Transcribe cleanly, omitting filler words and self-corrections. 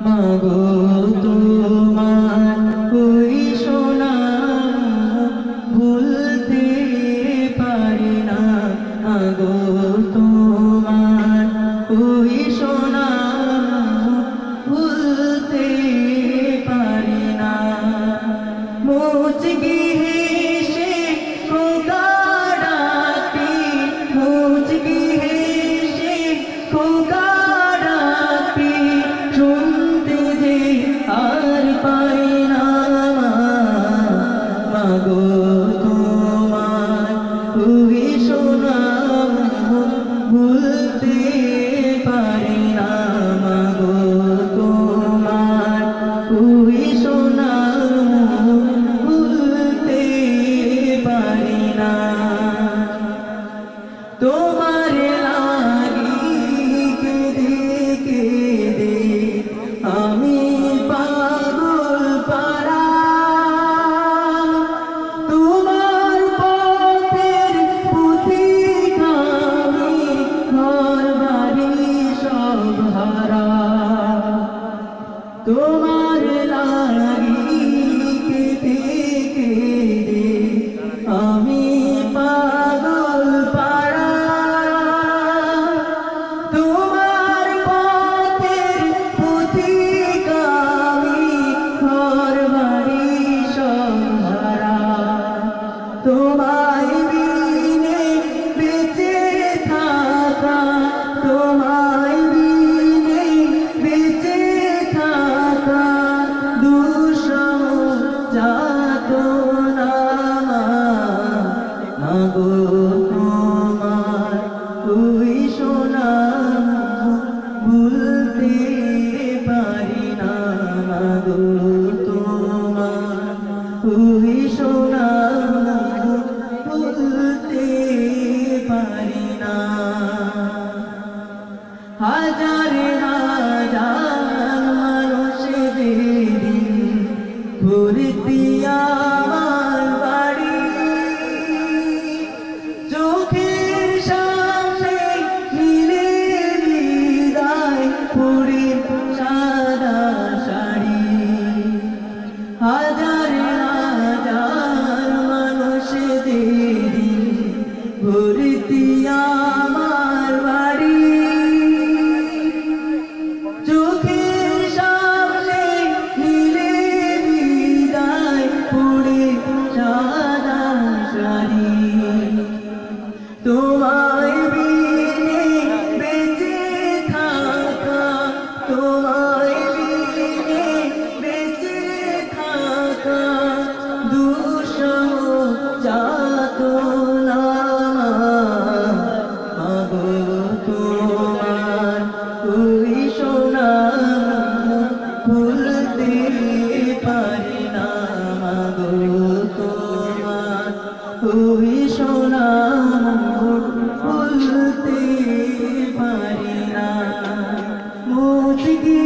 মাগো তোমার ওই সোনা ভুলতে পারি না। মাগো তোমার ওই সোনা ভুলতে পারি না। মুচকি হেসে খোকা ডাকে, মুচকি হেসে খোকা ডাকে, শুনতে যে আর পাই না। মাগো তোমার ওই সোনা ভুলতে পারি না। মাগো তোমার ওই সোনা ভুলতে পারি না। তোমার লাগি কেঁদে কেঁদে আমি পাগল পারা। তোমার পথের পথিক আমি, ঘর বাড়ি সব হারা। তোমার লাগি কেঁদে কেঁদে আমি পাগল পারা। তোমার পথের পথিক আমি, ঘর বাড়ি সব হারা। তোমায় বিনে বেঁচে থাকা, তোমায় বিনে বেঁচে থাকা দুঃসহ যাতনা। মাগো তোমার ওই সোনা ভুলতে পারি না। মাগো তোমার ওই সোনা ভুলতে পারি না। হাজার হাজার মানুষের দিন ভর্তি আমার বাড়ি, চোখের সামনে নীলে বিদায় পরে সাদা শাড়ি। হাজার হাজার মানুষের দিন ভর্তি আমার বাড়ি, চোখের সামনে নীলে বিদায় পরে সাদা শাড়ি। তোমায় বিনে বেঁচে থাকা, তোমায় বিনে বেঁচে থাকা দুঃসহ যাতনা। মাগো তোমার ওই সোনা ভুলতে পারি না। মাগো তোমার ওই সোনা ভুলতে পারি না। মুচকি